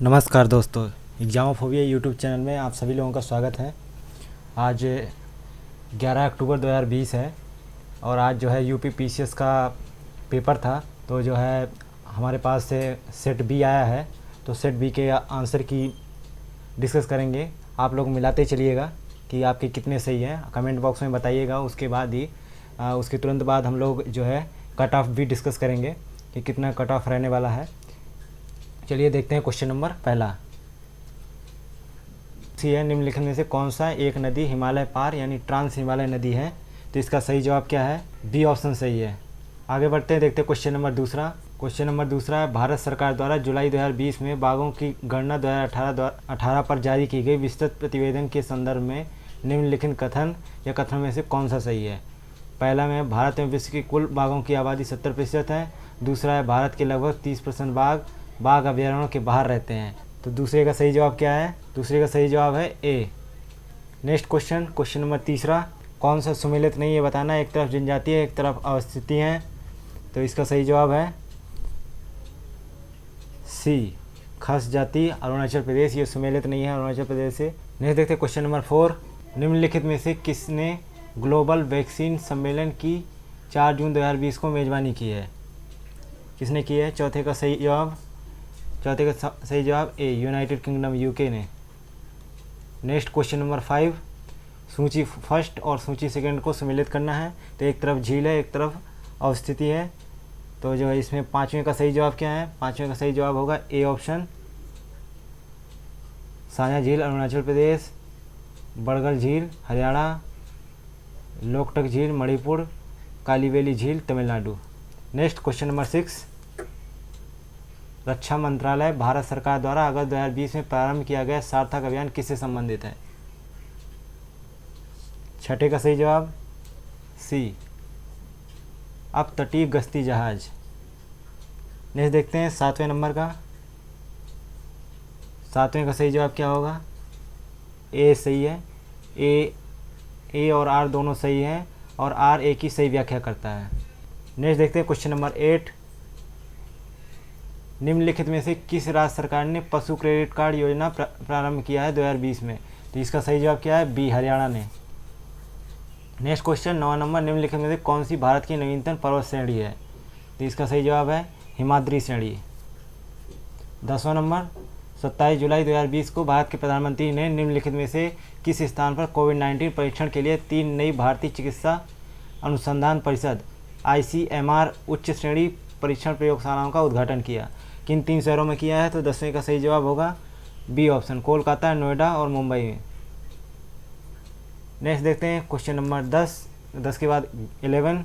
नमस्कार दोस्तों, एग्जामोफोबिया YouTube channel में आप सभी लोगों का स्वागत है। आज 11 अक्टूबर 2020 है और आज जो है यूपी पीसीएस का पेपर था। तो जो है हमारे पास से सेट बी आया है, तो सेट बी के आंसर की डिस्कस करेंगे। आप लोग मिलाते चलिएगा कि आपके कितने सही हैं, कमेंट बॉक्स में बताइएगा। उसके बाद ही उसके तुरंत बाद हम लोग जो है कट ऑफ भी डिस्कस करेंगे कि कितना कट ऑफ रहने वाला है। चलिए देखते हैं क्वेश्चन नंबर पहला। सी है, निम्नलिखित में से कौन सा एक नदी हिमालय पार यानी ट्रांस हिमालय नदी है? तो इसका सही जवाब क्या है? बी ऑप्शन सही है। आगे बढ़ते हैं, देखते हैं क्वेश्चन नंबर दूसरा। क्वेश्चन नंबर दूसरा है, भारत सरकार द्वारा जुलाई 2020 में बाघों की गणना 2018 पर जारी की गई विस्तृत प्रतिवेदन के संदर्भ में निम्नलिखित कथन या कथनों में से कौन सा सही है? पहला में भारत में विश्व की कुल बाघों की आबादी 70% है। दूसरा है भारत के लगभग 30% बाघ अभयारण्यों के बाहर रहते हैं। तो दूसरे का सही जवाब क्या है? दूसरे का सही जवाब है ए। नेक्स्ट क्वेश्चन, क्वेश्चन नंबर तीसरा, कौन सा सुमेलित नहीं है बताना। एक तरफ जनजाति है, एक तरफ अवस्थिति है। तो इसका सही जवाब है सी, खस जाति अरुणाचल प्रदेश। ये सुमेलित नहीं है अरुणाचल प्रदेश से। नेक्स्ट देखते हैं क्वेश्चन नंबर 4, निम्नलिखित में से किसने ग्लोबल वैक्सीन सम्मेलन की 4 जून 2020 को मेजबानी की है? किसने की है? चौथे का सही जवाब ए, यूनाइटेड किंगडम यूके ने। नेक्स्ट क्वेश्चन नंबर 5, सूची फर्स्ट और सूची सेकंड को सम्मिलित करना है। तो एक तरफ झील है, एक तरफ अवस्थिति है। तो जो है इसमें पाँचवें का सही जवाब क्या है? पाँचवें का सही जवाब होगा ए ऑप्शन, साझा झील अरुणाचल प्रदेश, बड़गड़ झील हरियाणा, लोकटक झील मणिपुर, कालीवेली झील तमिलनाडु। नेक्स्ट क्वेश्चन नंबर 6, रक्षा मंत्रालय भारत सरकार द्वारा अगस्त 2020 में प्रारंभ किया गया सार्थक अभियान किससे संबंधित है? छठे का सही जवाब सी, अब तटीय गश्ती जहाज। नेक्स्ट देखते हैं सातवें नंबर का। सातवें का सही जवाब क्या होगा? ए सही है। ए और आर दोनों सही हैं और आर ए की सही व्याख्या करता है। नेक्स्ट देखते हैं क्वेश्चन नंबर 8, निम्नलिखित में से किस राज्य सरकार ने पशु क्रेडिट कार्ड योजना प्रारंभ किया है 2020 में? तो इसका सही जवाब क्या है? बी, हरियाणा ने। नेक्स्ट क्वेश्चन 9 नंबर, निम्नलिखित में से कौन सी भारत की नवीनतम पर्वत श्रेणी है? तो इसका सही जवाब है हिमाद्री श्रेणी। 10वां नंबर, 27 जुलाई 2020 को भारत के प्रधानमंत्री ने निम्नलिखित में से किस स्थान पर कोविड-19 परीक्षण के लिए 3 नई भारतीय चिकित्सा अनुसंधान परिषद ICMR उच्च श्रेणी परीक्षण प्रयोगशालाओं का उद्घाटन किया? किन 3 शहरों में किया है? तो 10वें का सही जवाब होगा बी ऑप्शन, कोलकाता, नोएडा और मुंबई में। नेक्स्ट देखते हैं क्वेश्चन नंबर 10 के बाद 11,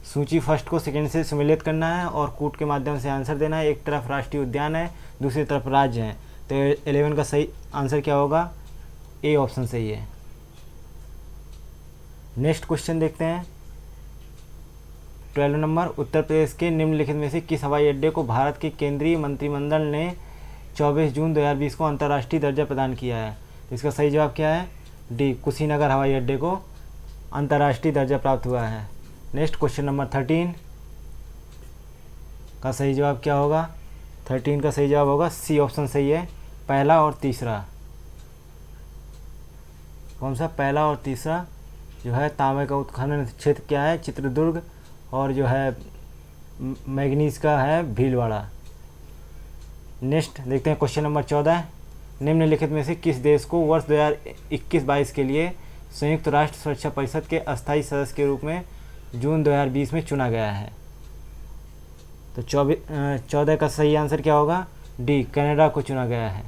सूची फर्स्ट को सेकंड से सम्मिलित करना है और कूट के माध्यम से आंसर देना है। एक तरफ राष्ट्रीय उद्यान है, दूसरी तरफ राज्य है। तो 11 का सही आंसर क्या होगा? ए ऑप्शन सही है। नेक्स्ट क्वेश्चन देखते हैं 12 नंबर, उत्तर प्रदेश के निम्नलिखित में से किस हवाई अड्डे को भारत के केंद्रीय मंत्रिमंडल ने 24 जून 2020 को अंतर्राष्ट्रीय दर्जा प्रदान किया है? तो इसका सही जवाब क्या है? डी, कुशीनगर हवाई अड्डे को अंतर्राष्ट्रीय दर्जा प्राप्त हुआ है। नेक्स्ट क्वेश्चन नंबर 13 का सही जवाब क्या होगा? 13 का सही जवाब होगा सी ऑप्शन सही है, पहला और तीसरा। कौन सा? पहला और तीसरा जो है तांबे का उत्खनन क्षेत्र क्या है? चित्रदुर्ग। और जो है मैग्नीज का है भीलवाड़ा। नेक्स्ट देखते हैं क्वेश्चन नंबर 14, निम्नलिखित में से किस देश को वर्ष 2021-22 के लिए संयुक्त राष्ट्र सुरक्षा परिषद के अस्थायी सदस्य के रूप में जून 2020 में चुना गया है? तो 14 का सही आंसर क्या होगा? डी, कनाडा को चुना गया है।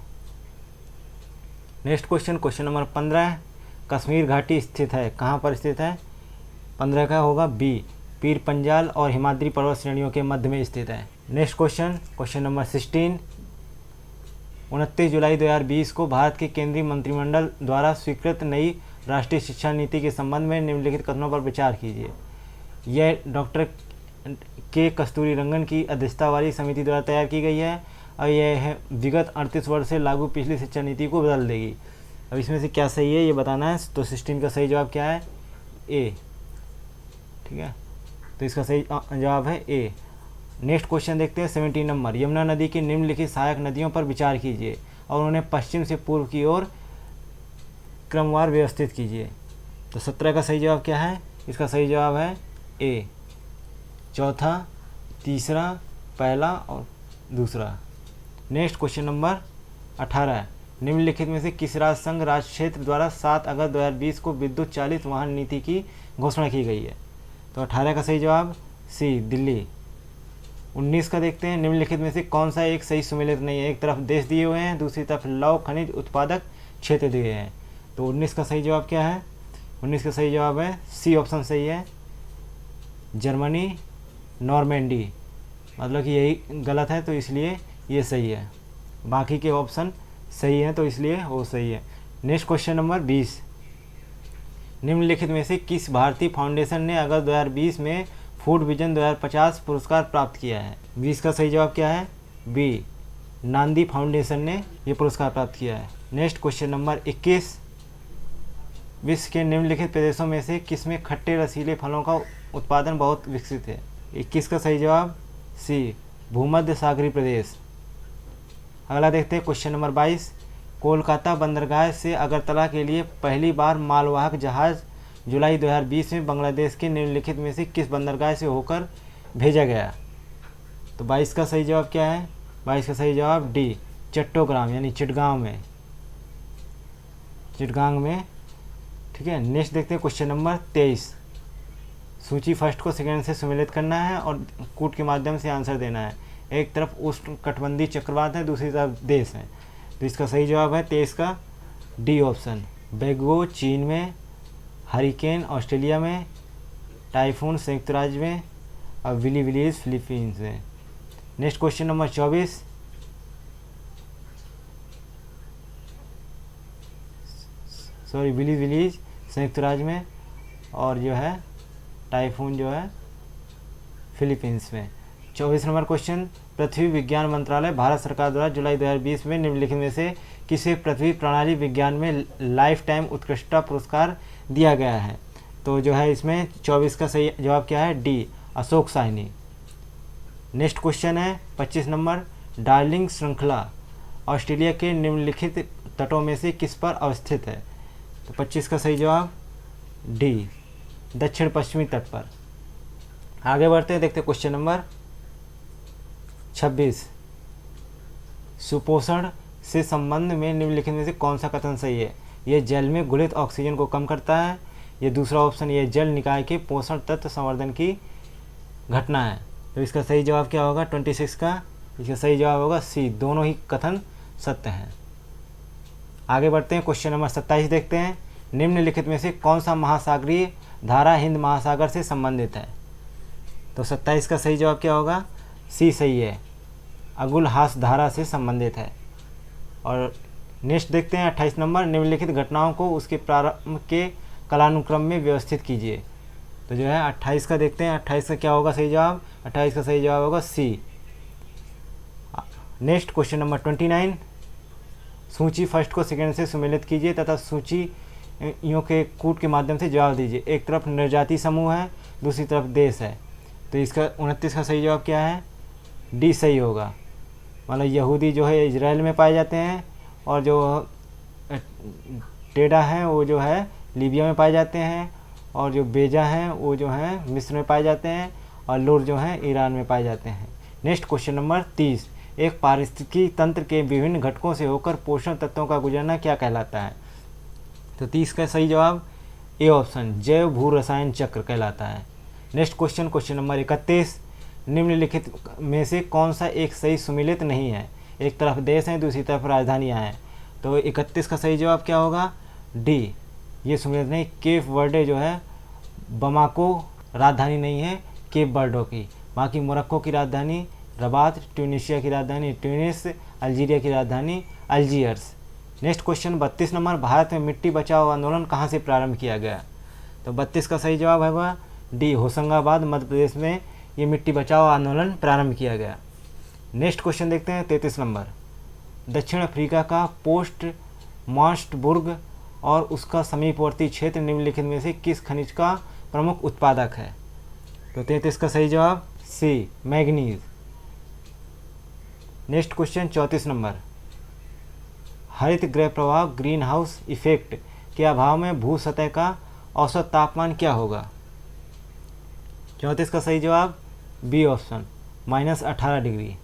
नेक्स्ट क्वेश्चन नंबर 15, कश्मीर घाटी स्थित है, कहाँ पर स्थित है? 15 का होगा बी, पीर पंजाल और हिमाद्री पर्वत श्रेणियों के मध्य में स्थित है। नेक्स्ट क्वेश्चन नंबर 16, 29 जुलाई 2020 को भारत के केंद्रीय मंत्रिमंडल द्वारा स्वीकृत नई राष्ट्रीय शिक्षा नीति के संबंध में निम्नलिखित कथनों पर विचार कीजिए। यह डॉक्टर के कस्तूरी रंगन की अध्यक्षता वाली समिति द्वारा तैयार की गई है और यह विगत 38 वर्ष से लागू पिछली शिक्षा नीति को बदल देगी। अब इसमें से क्या सही है ये बताना है। तो 16 का सही जवाब क्या है? ए। ठीक है, तो इसका सही जवाब है ए। नेक्स्ट क्वेश्चन देखते हैं 17 नंबर। यमुना नदी की निम्नलिखित सहायक नदियों पर विचार कीजिए और उन्हें पश्चिम से पूर्व की ओर क्रमवार व्यवस्थित कीजिए। तो 17 का सही जवाब क्या है? इसका सही जवाब है ए, चौथा, तीसरा, पहला और दूसरा। Next question number 18। निम्नलिखित में से किस राज्य संघ राज्य क्षेत्र द्वारा 7 अगस्त 2020 को विद्युत चालित वाहन नीति की घोषणा की गई है? तो 18 का सही जवाब सी, दिल्ली। 19 का देखते हैं। निम्नलिखित में से कौन सा एक सही सुमेलित नहीं है? एक तरफ देश दिए हुए हैं, दूसरी तरफ लौह खनिज उत्पादक क्षेत्र दिए हैं। तो 19 का सही जवाब क्या है? 19 का सही जवाब है सी ऑप्शन सही है, जर्मनी, नॉर्मेंडी। मतलब कि यही गलत है तो इसलिए ये सही है, बाकी के ऑप्शन सही हैं तो इसलिए वो सही है। Next question number 20। निम्नलिखित में से किस भारतीय फाउंडेशन ने अगस्त 2020 में फूड विजन 2050 पुरस्कार प्राप्त किया है? 20 का सही जवाब क्या है? बी, नांदी फाउंडेशन ने ये पुरस्कार प्राप्त किया है। Next question number 21। विश्व के निम्नलिखित प्रदेशों में से किसमें खट्टे रसीले फलों का उत्पादन बहुत विकसित है? 21 का सही जवाब सी, भूमध्य सागरीय प्रदेश। अगला देखते हैं क्वेश्चन नंबर 22। कोलकाता बंदरगाह से अगरतला के लिए पहली बार मालवाहक जहाज जुलाई 2020 में बांग्लादेश के निम्नलिखित में से किस बंदरगाह से होकर भेजा गया? तो 22 का सही जवाब क्या है? 22 का सही जवाब डी, चट्टोग्राम यानी चिटगांव में। ठीक है। नेक्स्ट देखते हैं क्वेश्चन नंबर 23। सूची फर्स्ट को सेकेंड से सम्मिलित करना है और कूट के माध्यम से आंसर देना है। एक तरफ उष्णकटिबंधीय चक्रवात है, दूसरी तरफ देश है। तो इसका सही जवाब है 23 का डी ऑप्शन, बेगो चीन में, हरिकेन ऑस्ट्रेलिया में, टाइफून संयुक्त राज्य में और विली विलीज फिलीपींस में। Next question number 24। Willy willies संयुक्त राज्य में और जो है टाइफून जो है फिलीपींस में। 24 नंबर क्वेश्चन। पृथ्वी विज्ञान मंत्रालय भारत सरकार द्वारा जुलाई 2020 में निम्नलिखित में से किसे पृथ्वी प्रणाली विज्ञान में लाइफ टाइम उत्कृष्टता पुरस्कार दिया गया है? तो जो है इसमें 24 का सही जवाब क्या है? D, Ashok Sahni. Next question है 25 नंबर। डार्लिंग श्रृंखला ऑस्ट्रेलिया के निम्नलिखित तटों में से किस पर अवस्थित है? तो 25 का सही जवाब डी, दक्षिण पश्चिमी तट पर। आगे बढ़ते हैं, देखते हैं क्वेश्चन नंबर 26। सुपोषण से संबंध में निम्नलिखित में से कौन सा कथन सही है? यह जल में घुलित ऑक्सीजन को कम करता है। ये दूसरा ऑप्शन, यह जल निकाय के पोषण तत्व संवर्धन की घटना है। तो इसका सही जवाब क्या होगा? 26 का इसका सही जवाब होगा सी, दोनों ही कथन सत्य हैं। आगे बढ़ते हैं, क्वेश्चन नंबर 27 देखते हैं। निम्नलिखित में से कौन सा महासागरीय धारा हिंद महासागर से संबंधित है? तो 27 का सही जवाब क्या होगा? सी सही है, अगुलहास धारा से संबंधित है। और नेक्स्ट देखते हैं 28 नंबर। निम्नलिखित घटनाओं को उसके प्रारंभ के कालानुक्रम में व्यवस्थित कीजिए। तो जो है 28 का देखते हैं, 28 का क्या होगा सही जवाब? 28 का सही जवाब होगा सी। Next question number 29। सूची फर्स्ट को सेकेंड से सुमेलित कीजिए तथा सूची यों के कूट के माध्यम से जवाब दीजिए। एक तरफ निर्जाति समूह है, दूसरी तरफ देश है। तो इसका 29 का सही जवाब क्या है? डी सही होगा। मतलब यहूदी जो है इजराइल में पाए जाते हैं और जो टेडा हैं वो जो है लीबिया में पाए जाते हैं और जो बेजा हैं वो जो है मिस्र में पाए जाते हैं और लूर जो है ईरान में पाए जाते हैं। Next question number 30। एक पारिस्थितिकी तंत्र के विभिन्न घटकों से होकर पोषण तत्वों का गुजरना क्या कहलाता है? तो 30 का सही जवाब ए ऑप्शन, जैव भू रसायन चक्र कहलाता है। Next question, question number 31। निम्नलिखित में से कौन सा एक सही सुमेलित नहीं है? एक तरफ देश है, दूसरी तरफ राजधानियाँ हैं। तो 31 का सही जवाब क्या होगा? डी, ये सुमेलित नहीं। केप वर्डे जो है बमाको राजधानी नहीं है केप वर्डो की, बाकी मोरक्को की राजधानी रबात, ट्यूनीशिया की राजधानी ट्यूनिस, अल्जीरिया की राजधानी Algiers. Next question 32 number. Bharat में मिट्टी बचाओ आंदोलन कहाँ से प्रारंभ किया गया? तो 32 का सही जवाब होगा डी, होशंगाबाद मध्य प्रदेश में ये मिट्टी बचाओ आंदोलन प्रारंभ किया गया। नेक्स्ट क्वेश्चन देखते हैं 33 नंबर। दक्षिण अफ्रीका का पोस्ट मास्टबुर्ग और उसका समीपवर्ती क्षेत्र निम्नलिखित में से किस खनिज का प्रमुख उत्पादक है? तो 33 का सही जवाब सी, मैग्नीज। नेक्स्ट क्वेश्चन 34 नंबर, हरित गृह प्रभाव ग्रीन हाउस इफेक्ट के अभाव में भू सतह का औसत तापमान क्या होगा? 34 का सही जवाब बी ऑप्शन -18 डिग्री।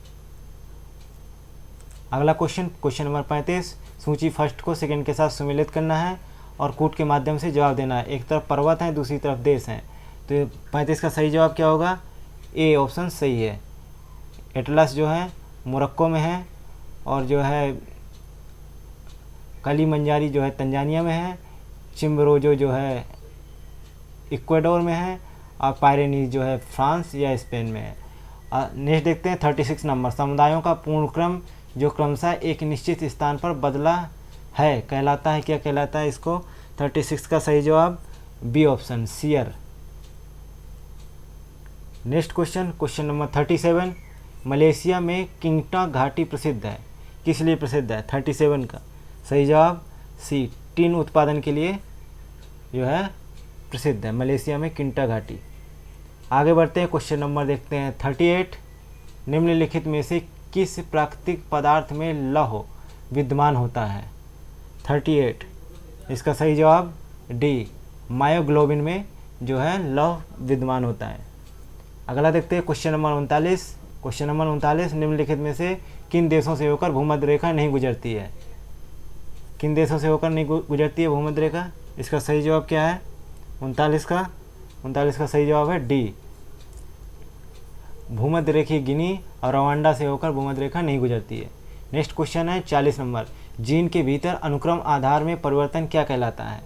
अगला क्वेश्चन, क्वेश्चन नंबर 35, सूची फर्स्ट को सेकंड के साथ सम्मिलित करना है और कूट के माध्यम से जवाब देना है। एक तरफ पर्वत है, दूसरी तरफ देश हैं, तो 35 का सही जवाब क्या होगा? ए ऑप्शन सही है। एटलस जो है मोरक्को में है, और जो है कलीमंजारी जो है तंजानिया में है, चिम्बरोजो जो है इक्वाडोर में है, और पायरेनीज जो है फ्रांस या स्पेन में है। नेक्स्ट देखते हैं 36 नंबर, समुदायों का पूर्ण क्रम जो क्रमशः एक निश्चित स्थान पर बदला है कहलाता है, क्या कहलाता है इसको? 36 का सही जवाब बी ऑप्शन सियर। Next question, question number 37, Malaysia में किंगटा घाटी प्रसिद्ध है, किस लिए प्रसिद्ध है? 37 का सही जवाब सी, टिन उत्पादन के लिए जो है प्रसिद्ध है मलेशिया में किंगटा घाटी। आगे बढ़ते हैं, क्वेश्चन नंबर देखते हैं 38, निम्नलिखित में से किस प्राकृतिक पदार्थ में लौह विद्यमान होता है? 38, इसका सही जवाब डी, मायोग्लोबिन में जो है लौह विद्यमान होता है। अगला देखते हैं क्वेश्चन नंबर 39, क्वेश्चन नंबर 39, निम्नलिखित में से किन देशों से होकर भूमध्य रेखा नहीं गुजरती है? किन देशों से होकर नहीं गुजरती है भूमध्य रेखा? इसका सही जवाब क्या है? 39 का सही जवाब है डी, भूमध्य रेखीय गिनी और रवांडा से होकर भूमध्य रेखा नहीं गुजरती है। नेक्स्ट क्वेश्चन है 40 नंबर, जीन के भीतर अनुक्रम आधार में परिवर्तन क्या कहलाता है?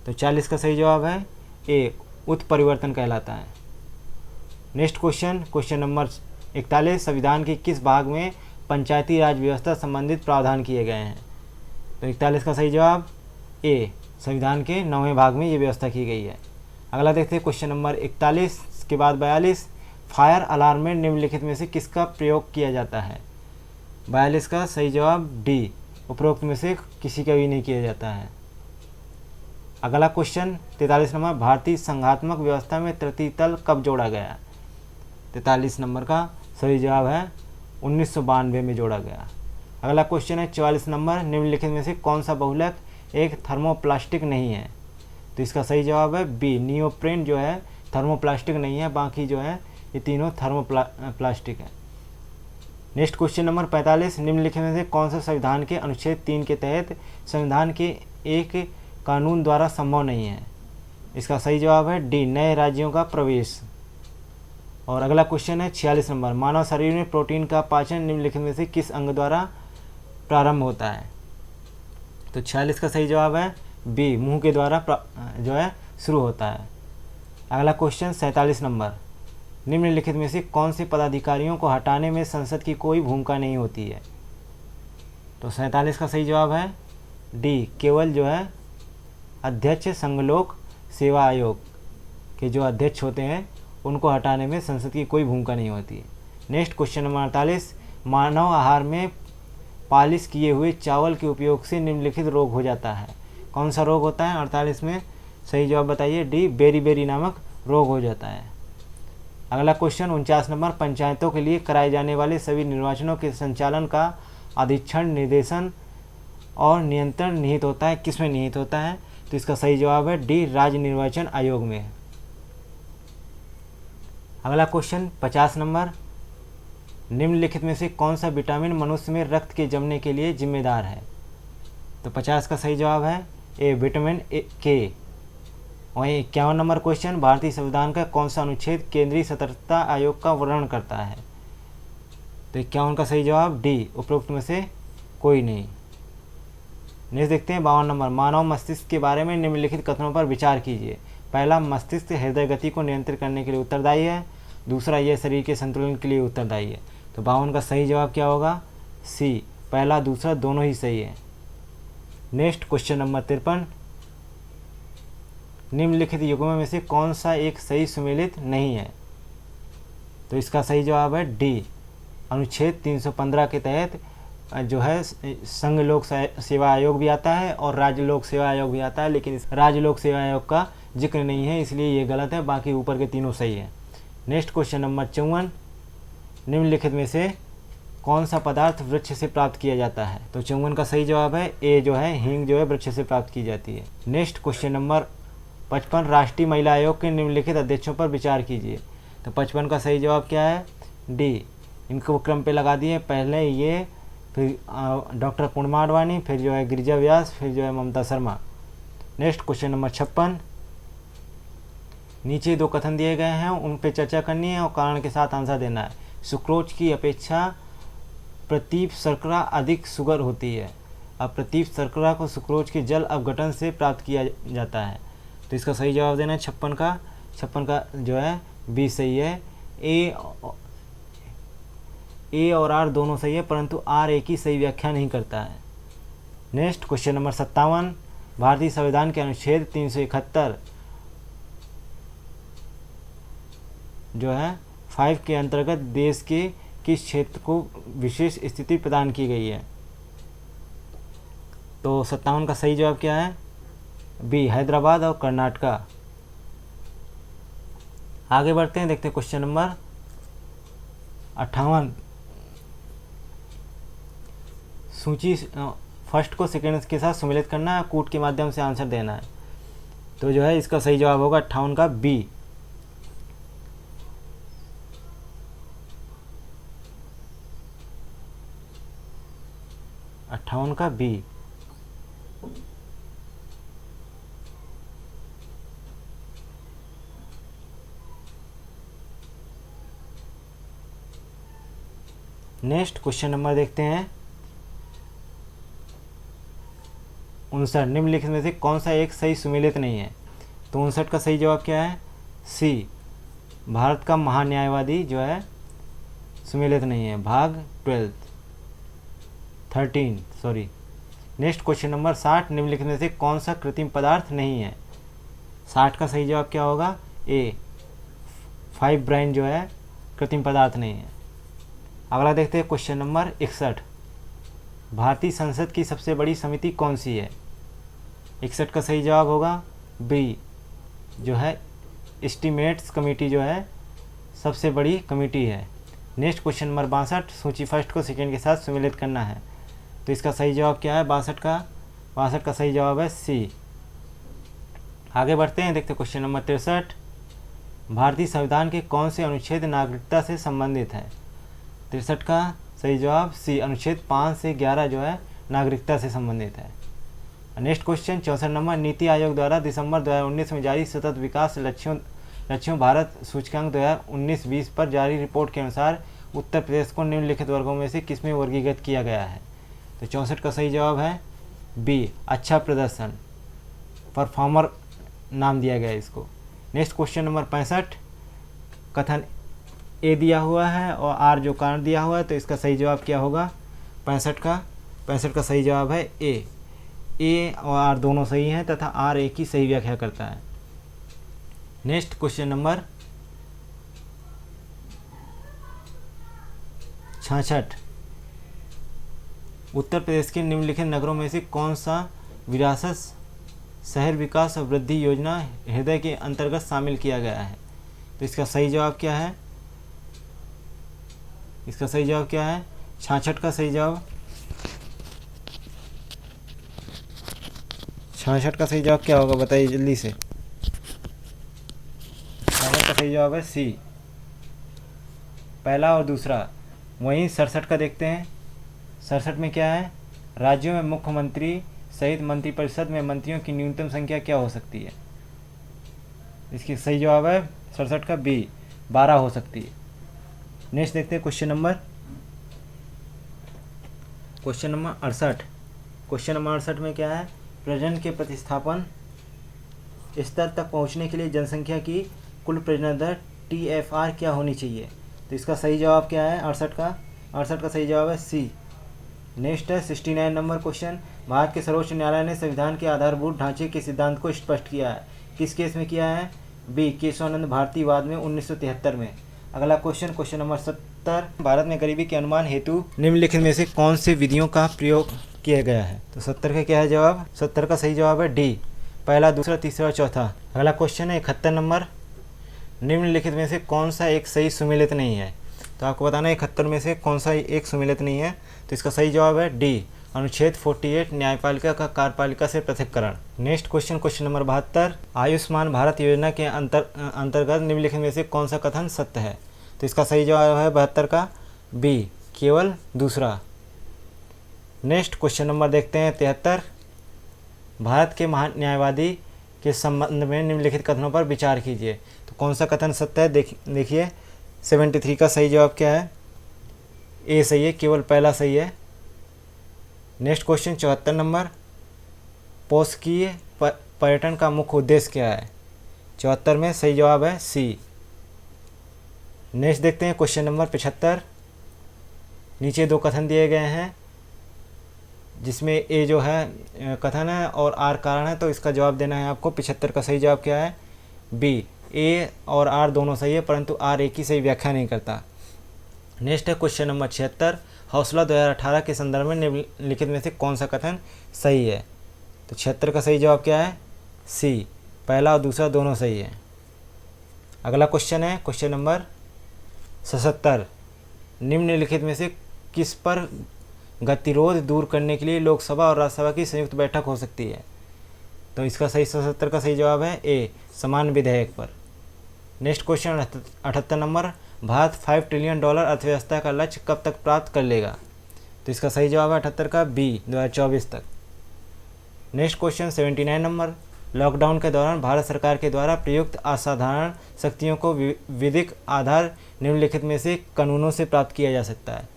तो 40 का सही जवाब है ए, उत्परिवर्तन कहलाता है। नेक्स्ट क्वेश्चन, क्वेश्चन नंबर 41, संविधान के किस भाग में पंचायती राज व्यवस्था संबंधित प्रावधान किए गए हैं? तो 41 का सही जवाब ए, संविधान के 9वें भाग में ये व्यवस्था की गई है। अगला देखते हैं क्वेश्चन नंबर 41 के बाद 42, फायर अलार्म में निम्नलिखित में से किसका प्रयोग किया जाता है? 42 का सही जवाब डी, उपरोक्त में से किसी का भी नहीं किया जाता है। अगला क्वेश्चन 43 नंबर, भारतीय संघात्मक व्यवस्था में तृतीय तल कब जोड़ा गया? 43 नंबर का सही जवाब है 1992 में जोड़ा गया। अगला क्वेश्चन है 44 नंबर, निम्नलिखित में से कौन सा बहुलक एक थर्मोप्लास्टिक नहीं है? तो इसका सही जवाब है बी, नियोप्रेन जो है थर्मोप्लास्टिक नहीं है, बाकी जो है ये तीनों थर्मोप्लास्टिक है। नेक्स्ट क्वेश्चन नंबर 45, निम्नलिखित में से कौन सा संविधान के अनुच्छेद 3 के तहत संविधान के एक कानून द्वारा संभव नहीं है? इसका सही जवाब है डी, नए राज्यों का प्रवेश। और अगला क्वेश्चन है 46 नंबर, मानव शरीर में प्रोटीन का पाचन निम्नलिखित में से किस अंग द्वारा प्रारंभ होता है? तो 46 का सही जवाब है बी, मुंह के द्वारा जो है शुरू होता है। अगला क्वेश्चन 47 नंबर, निम्नलिखित में से कौन से पदाधिकारियों को हटाने में संसद की कोई भूमिका नहीं होती है? तो 47 का सही जवाब है डी, केवल जो है अध्यक्ष संघलोक सेवा आयोग के जो अध्यक्ष होते हैं उनको हटाने में संसद की कोई भूमिका नहीं होती है। नेक्स्ट क्वेश्चन नंबर 48, मानव आहार में पालिश किए हुए चावल के उपयोग से निम्नलिखित रोग हो जाता है, कौन सा रोग होता है? 48 में सही जवाब बताइए डी, बेरी नामक रोग हो जाता है। अगला क्वेश्चन 49 नंबर, पंचायतों के लिए कराए जाने वाले सभी निर्वाचनों के संचालन का अधीक्षण, निर्देशन और नियंत्रण निहित होता है, किसमें निहित होता है? तो इसका सही जवाब है डी, राज्य निर्वाचन आयोग में। अगला क्वेश्चन 50 नंबर, निम्नलिखित में से कौन सा विटामिन मनुष्य में रक्त के जमने के लिए जिम्मेदार है? तो 50 का सही जवाब है ए, विटामिन के। वहीं 51 नंबर क्वेश्चन, भारतीय संविधान का कौन सा अनुच्छेद केंद्रीय सतर्कता आयोग का वर्णन करता है? तो 51 का सही जवाब डी, उपरोक्त में से कोई नहीं। नेक्स्ट देखते हैं 52 नंबर, मानव मस्तिष्क के बारे में निम्नलिखित कथनों पर विचार कीजिए। पहला, मस्तिष्क हृदय गति को नियंत्रित करने के लिए उत्तरदायी है। दूसरा, यह शरीर के संतुलन के लिए उत्तरदायी है। तो 52 का सही जवाब क्या होगा? सी, पहला दूसरा दोनों ही सही है। नेक्स्ट क्वेश्चन नंबर 53, निम्नलिखित युग्मों में से कौन सा एक सही सुमेलित नहीं है? तो इसका सही जवाब है डी, अनुच्छेद 315 के तहत जो है संघ लोक सेवा आयोग भी आता है और राज्य लोक सेवा आयोग भी आता है, लेकिन इस राज्य लोक सेवा आयोग का जिक्र नहीं है, इसलिए ये गलत है, बाकी ऊपर के तीनों सही है। नेक्स्ट क्वेश्चन नंबर 54, निम्नलिखित में से कौन सा पदार्थ वृक्ष से प्राप्त किया जाता है? तो चुंबन का सही जवाब है ए जो है हींग जो है वृक्ष से प्राप्त की जाती है। नेक्स्ट क्वेश्चन नंबर 55, राष्ट्रीय महिला आयोग के निम्नलिखित अध्यक्षों पर विचार कीजिए। तो 55 का सही जवाब क्या है? डी। इनको क्रम पे लगा दिए, पहले ये, फिर डॉक्टर पूर्णिमा आडवाणी, फिर जो है गिरिजा व्यास, फिर जो है Mamta Sharma. Next question number 56, नीचे दो कथन दिए गए हैं, उन पे चर्चा करनी है और कारण के साथ आंसर देना है। सुक्रोज की अपेक्षा प्रतीप शर्करा अधिक सुगर होती है। अब प्रतीप शर्करा को सुक्रोज के जल अपघटन से प्राप्त किया जाता है। तो इसका सही जवाब देना है 56 का जो है बी सही है। ए और आर दोनों सही है, परंतु आर ए की सही व्याख्या नहीं करता है। नेक्स्ट क्वेश्चन नंबर 57, भारतीय संविधान के अनुच्छेद 371 जो है 5 के अंतर्गत देश के किस क्षेत्र को विशेष स्थिति प्रदान की गई है? तो 57 का सही जवाब क्या है? बी, हैदराबाद और कर्नाटका। आगे बढ़ते हैं, देखते हैं क्वेश्चन नंबर 58। सूची फर्स्ट को सेकेंड के साथ सम्मिलित करना है, कूट के माध्यम से आंसर देना है। तो जो है इसका सही जवाब होगा 58 का बी। का बी। नेक्स्ट क्वेश्चन नंबर देखते हैं 59, निम्नलिखित में से कौन सा एक सही सुमेलित नहीं है? तो 59 का सही जवाब क्या है? सी, भारत का महान्यायवादी जो है सुमेलित नहीं है, भाग 13। नेक्स्ट क्वेश्चन नंबर 60, निम्नलिखित में से कौन सा कृत्रिम पदार्थ नहीं है? 60 का सही जवाब क्या होगा? ए, 5 ब्राइन जो है कृत्रिम पदार्थ नहीं है। अगला देखते हैं क्वेश्चन नंबर 61, भारतीय संसद की सबसे बड़ी समिति कौन सी है? 61 का सही जवाब होगा बी, जो है एस्टीमेट्स कमेटी जो है सबसे बड़ी कमेटी है। नेक्स्ट क्वेश्चन नंबर 62, सूची फर्स्ट को सेकेंड के साथ सम्मिलित करना है। तो इसका सही जवाब क्या है? 62 का सही जवाब है सी। आगे बढ़ते हैं, देखते हैं क्वेश्चन नंबर 63, भारतीय संविधान के कौन से अनुच्छेद नागरिकता से संबंधित है? 63 का सही जवाब सी, अनुच्छेद 5 से 11 जो है नागरिकता से संबंधित है। Next question 64 number, NITI Aayog द्वारा दिसंबर 2019 में जारी सतत विकास लक्ष्यों भारत सूचकांक 2019-20 पर जारी रिपोर्ट के अनुसार उत्तर प्रदेश को निम्नलिखित वर्गों में से किसमें वर्गीकृत किया गया है? तो 64 का सही जवाब है बी, अच्छा प्रदर्शन, परफॉर्मर नाम दिया गया है इसको। नेक्स्ट क्वेश्चन नंबर 65, कथन ए दिया हुआ है और आर जो कारण दिया हुआ है, तो इसका सही जवाब क्या होगा? 65 का सही जवाब है ए और आर दोनों सही हैं तथा आर ए की सही व्याख्या करता है। Next question number 66, Uttar Pradesh के निम्नलिखित नगरों में से कौन सा विरासत शहर विकास और वृद्धि योजना हृदय के अंतर्गत शामिल किया गया है? तो इसका सही जवाब क्या है? 66 का सही जवाब 66 का सही जवाब क्या होगा बताइए जल्दी से। 66 का सही जवाब है सी, पहला और दूसरा। वहीं 67 का देखते हैं, 67 में क्या है? राज्यों में मुख्यमंत्री सहित मंत्रिपरिषद में मंत्रियों की न्यूनतम संख्या क्या हो सकती है? इसकी सही जवाब है 67 का बी, 12 हो सकती है। नेक्स्ट देखते हैं क्वेश्चन नंबर 68। क्वेश्चन नंबर 68 में क्या है? प्रजनन के प्रतिस्थापन स्तर तक पहुंचने के लिए जनसंख्या की कुल प्रजनन दर TFR क्या होनी चाहिए? तो इसका सही जवाब क्या है? 68 का सही जवाब है सी। नेक्स्ट है 69 नंबर क्वेश्चन, भारत के सर्वोच्च न्यायालय ने संविधान के आधारभूत ढांचे के सिद्धांत को स्पष्ट किया है, किस केस में किया है? बी, केशवानंद भारती वाद में 1973 में। अगला क्वेश्चन नंबर 70, भारत में गरीबी के अनुमान हेतु निम्नलिखित में से कौन से विधियों का प्रयोग किया गया है? तो 70 का क्या है जवाब? 70 का सही जवाब है डी, पहला, दूसरा, तीसरा और चौथा। अगला क्वेश्चन है 71 नंबर, निम्नलिखित में से कौन सा एक सही सुमेलित नहीं है? तो आपको बताना है 71 में से कौन सा एक सम्मिलित नहीं है। तो इसका सही जवाब है डी, अनुच्छेद 48 न्यायपालिका का कार्यपालिका से पृथक्करण। Next question, question number 72, Ayushman Bharat योजना के अंतर्गत निम्नलिखित में से कौन सा कथन सत्य है। तो इसका सही जवाब है 72 का बी, केवल दूसरा। नेक्स्ट क्वेश्चन नंबर देखते हैं 73, भारत के महान न्यायवादी के संबंध में निम्नलिखित कथनों पर विचार कीजिए। तो कौन सा कथन सत्य है, देखिए 73 का सही जवाब क्या है, ए सही है, केवल पहला सही है। नेक्स्ट क्वेश्चन 74 नंबर, पोषकीय पर्यटन का मुख्य उद्देश्य क्या है। 74 में सही जवाब है सी। नेक्स्ट देखते हैं क्वेश्चन नंबर 75, नीचे दो कथन दिए गए हैं जिसमें ए जो है कथन है और आर कारण है, तो इसका जवाब देना है आपको। 75 का सही जवाब क्या है, बी, ए और आर दोनों सही है, परंतु आर एक ही सही व्याख्या नहीं करता। नेक्स्ट है क्वेश्चन नंबर 76, हौसला 2018 के संदर्भ में निम्नलिखित में से कौन सा कथन सही है। तो 76 का सही जवाब क्या है, सी, पहला और दूसरा दोनों सही है। अगला क्वेश्चन है क्वेश्चन नंबर 77, निम्नलिखित में से किस पर गतिरोध दूर करने के लिए लोकसभा और राज्यसभा की संयुक्त बैठक हो सकती है। तो इसका सही 77 का सही जवाब है ए, समान विधेयक पर। Next question 78 number, Bharat $5 trillion अर्थव्यवस्था का लक्ष्य कब तक प्राप्त कर लेगा। तो इसका सही जवाब है 78 का बी, 2024 तक। नेक्स्ट क्वेश्चन 79 नंबर, लॉकडाउन के दौरान भारत सरकार के द्वारा प्रयुक्त असाधारण शक्तियों को विधिक आधार निम्नलिखित में से कानूनों से प्राप्त किया जा सकता है।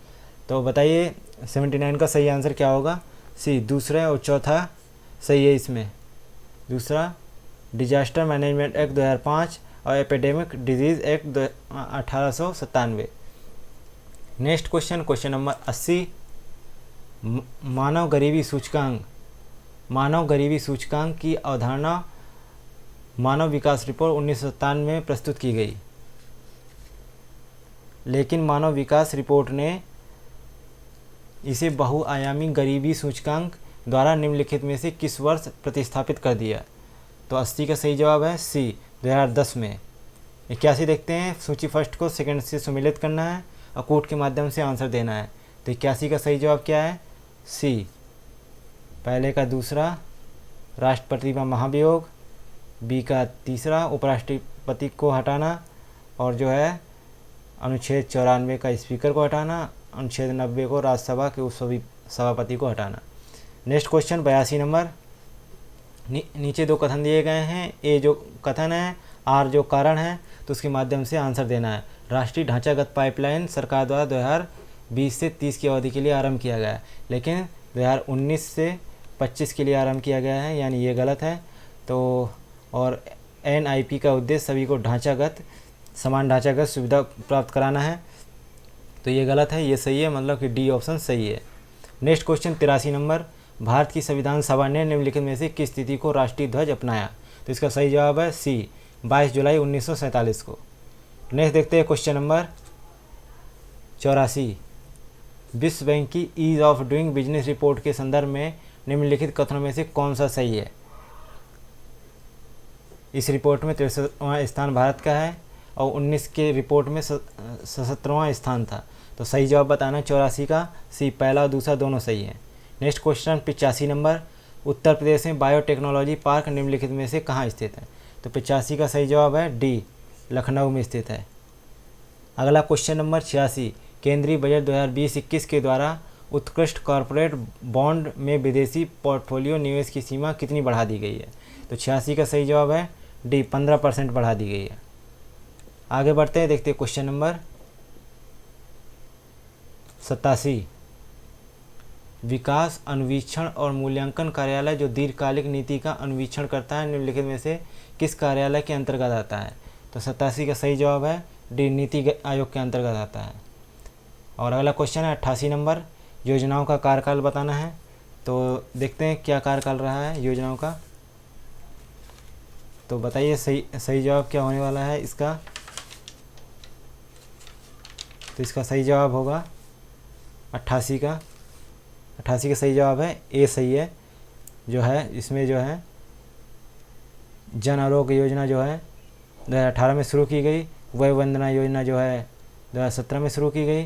तो बताइए 79 का सही आंसर क्या होगा, सी, दूसरा और चौथा सही है इसमें। दूसरा डिजास्टर मैनेजमेंट एक्ट 2005 और epidemic disease act 1897। Next question, question number 80, मानव गरीबी सूचकांक की अवधारणा मानव विकास रिपोर्ट 1997 में प्रस्तुत की गई, लेकिन मानव विकास रिपोर्ट ने इसे बहुआयामी गरीबी सूचकांक द्वारा निम्नलिखित में से किस वर्ष प्रतिस्थापित कर दिया। तो 80 का सही जवाब है सी, 2010 में। 81 देखते हैं, सूची फर्स्ट को सेकंड से सम्मिलित करना है और कोड के माध्यम से आंसर देना है। तो 81 का सही जवाब क्या है, सी, पहले का दूसरा, राष्ट्रपति का महाभियोग, बी का तीसरा, उपराष्ट्रपति को हटाना, और जो है अनुच्छेद 94 का स्पीकर को हटाना, अनुच्छेद 90 को राज्यसभा के सभापति को हटाना। नेक्स्ट क्वेश्चन 82 नंबर, नीचे दो कथन दिए गए हैं, ए जो कथन है, आर जो कारण है, तो उसके माध्यम से आंसर देना है। राष्ट्रीय ढांचागत पाइपलाइन सरकार द्वारा 2020 से 30 की अवधि के लिए आरंभ किया गया है, लेकिन 2019 से 25 के लिए आरंभ किया गया है, यानी ये गलत है। तो और NIP का उद्देश्य सभी को समान ढांचागत सुविधा प्राप्त कराना है, तो ये गलत है, ये सही है, मतलब कि डी ऑप्शन सही है। नेक्स्ट क्वेश्चन 83 नंबर, भारत की संविधान सभा ने निम्नलिखित में से किस तिथि को राष्ट्रीय ध्वज अपनाया। तो इसका सही जवाब है सी, 22 जुलाई 1947 को। नेक्स्ट देखते हैं क्वेश्चन नंबर 84, विश्व बैंक की ease of doing business report के संदर्भ में निम्नलिखित कथनों में से कौन सा सही है। इस रिपोर्ट में 63वां स्थान भारत का है और 19 के रिपोर्ट में 77वां स्थान था। तो सही जवाब बताना 84 का सी, पहला और दूसरा दोनों सही है। Next question 85 number, Uttar Pradesh में बायोटेक्नोलॉजी पार्क निम्नलिखित में से कहाँ स्थित है। तो 85 का सही जवाब है डी, लखनऊ में स्थित है। अगला क्वेश्चन नंबर 86, केंद्रीय बजट 2020-21 के द्वारा उत्कृष्ट कॉरपोरेट बॉन्ड में विदेशी पोर्टफोलियो निवेश की सीमा कितनी बढ़ा दी गई है। तो 86 का सही जवाब है डी, 15% बढ़ा दी गई है। आगे बढ़ते हैं, देखते हैं क्वेश्चन नंबर 87, विकास अन्वीक्षण और मूल्यांकन कार्यालय जो दीर्घकालिक नीति का अन्वीक्षण करता है निम्नलिखित में से किस कार्यालय के अंतर्गत आता है। तो 87 का सही जवाब है डी, नीति आयोग के अंतर्गत आता है। और अगला क्वेश्चन है 88 नंबर, योजनाओं का कार्यकाल बताना है। तो देखते हैं क्या कार्यकाल रहा है योजनाओं का। तो बताइए सही जवाब क्या होने वाला है इसका। तो इसका सही जवाब होगा 88 का। 88 का सही जवाब है ए, सही है। जो है इसमें जो है जन आरोग्य योजना जो है 2018 में शुरू की गई, वय वंदना योजना जो है 2017 में शुरू की गई,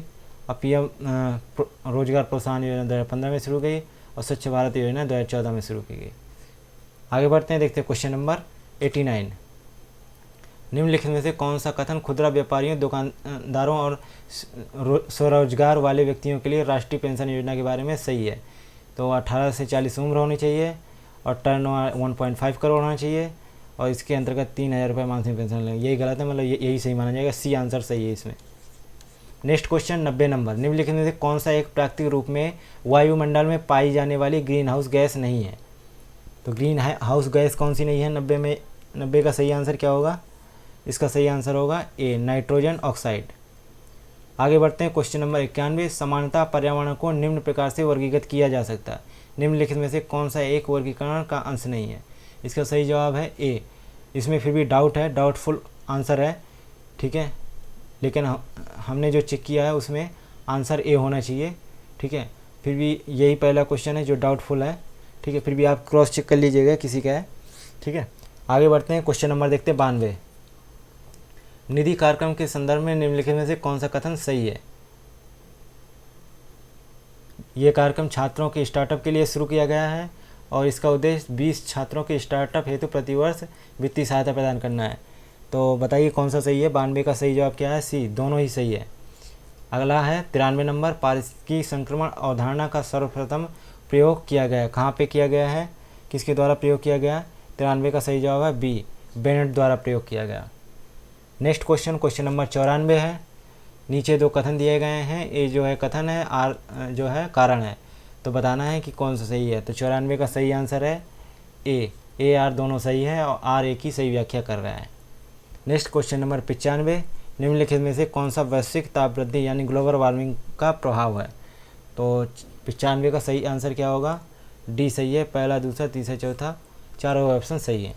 और PM रोजगार प्रोत्साहन योजना 2015 में शुरू की, और स्वच्छ भारत योजना 2014 में शुरू की गई। आगे बढ़ते हैं, देखते हैं क्वेश्चन नंबर 89। निम्नलिखित में से कौन सा कथन खुदरा व्यापारियों, दुकानदारों और स्वरोजगार वाले व्यक्तियों के लिए राष्ट्रीय पेंशन योजना के बारे में सही है? तो 18 से 40 उम्र होनी चाहिए, और टर्न 1.5 करोड़ होना चाहिए, और इसके अंतर्गत 3000 रुपये मासिक पेंशन लेंगे। यही गलत है, मतलब यही सही माना जाएगा, सी आंसर सही है इसमें। Next question 90 number. निम्नलिखित में से कौन सा एक प्राकृतिक रूप में वायुमंडल में पाई जाने वाली ग्रीन हाउस गैस नहीं है? तो ग्रीन हाउस गैस कौन सी नहीं है 90 में? 90 का सही आंसर क्या होगा? इसका सही आंसर होगा ए, नाइट्रोजन ऑक्साइड। आगे बढ़ते हैं, क्वेश्चन नंबर 91। समानता पर्यावरण को निम्न प्रकार से वर्गीकृत किया जा सकता है, निम्नलिखित में से कौन सा एक वर्गीकरण का अंश नहीं है? इसका सही जवाब है ए। इसमें फिर भी डाउट है, डाउटफुल आंसर है, ठीक है, लेकिन हमने जो चेक किया है उसमें आंसर ए होना चाहिए, ठीक है। फिर भी यही पहला क्वेश्चन है जो डाउटफुल है, ठीक है, फिर भी आप क्रॉस चेक कर लीजिएगा किसी का है, ठीक है। आगे बढ़ते हैं, क्वेश्चन नंबर देखते हैं 92। निधि कार्यक्रम के संदर्भ में निम्नलिखित में से कौन सा कथन सही है? ये कार्यक्रम छात्रों के स्टार्टअप के लिए शुरू किया गया है, और इसका उद्देश्य 20 छात्रों के स्टार्टअप हेतु प्रतिवर्ष वित्तीय सहायता प्रदान करना है। तो बताइए कौन सा सही है? 92 का सही जवाब क्या है? सी, दोनों ही सही है। अगला है 93 नंबर। पारिस्थितिकी संक्रमण अवधारणा का सर्वप्रथम प्रयोग किया गया, कहाँ पे किया गया है, किसके द्वारा प्रयोग किया गया? 93 का सही जवाब है बी, बेनेट द्वारा प्रयोग किया गया। नेक्स्ट क्वेश्चन, क्वेश्चन नंबर 94 है। नीचे दो कथन दिए गए हैं, ए जो है कथन है, आर जो है कारण है, तो बताना है कि कौन सा सही है। तो 94 का सही आंसर है ए, आर दोनों सही है, और आर ए की सही व्याख्या कर रहा है। Next question number 95। निम्नलिखित में से कौन सा वैश्विक ताप वृद्धि यानी ग्लोबल वार्मिंग का प्रभाव है? तो 95 का सही आंसर क्या होगा? डी सही है, पहला, दूसरा, तीसरा, चौथा, चारों ऑप्शन सही है।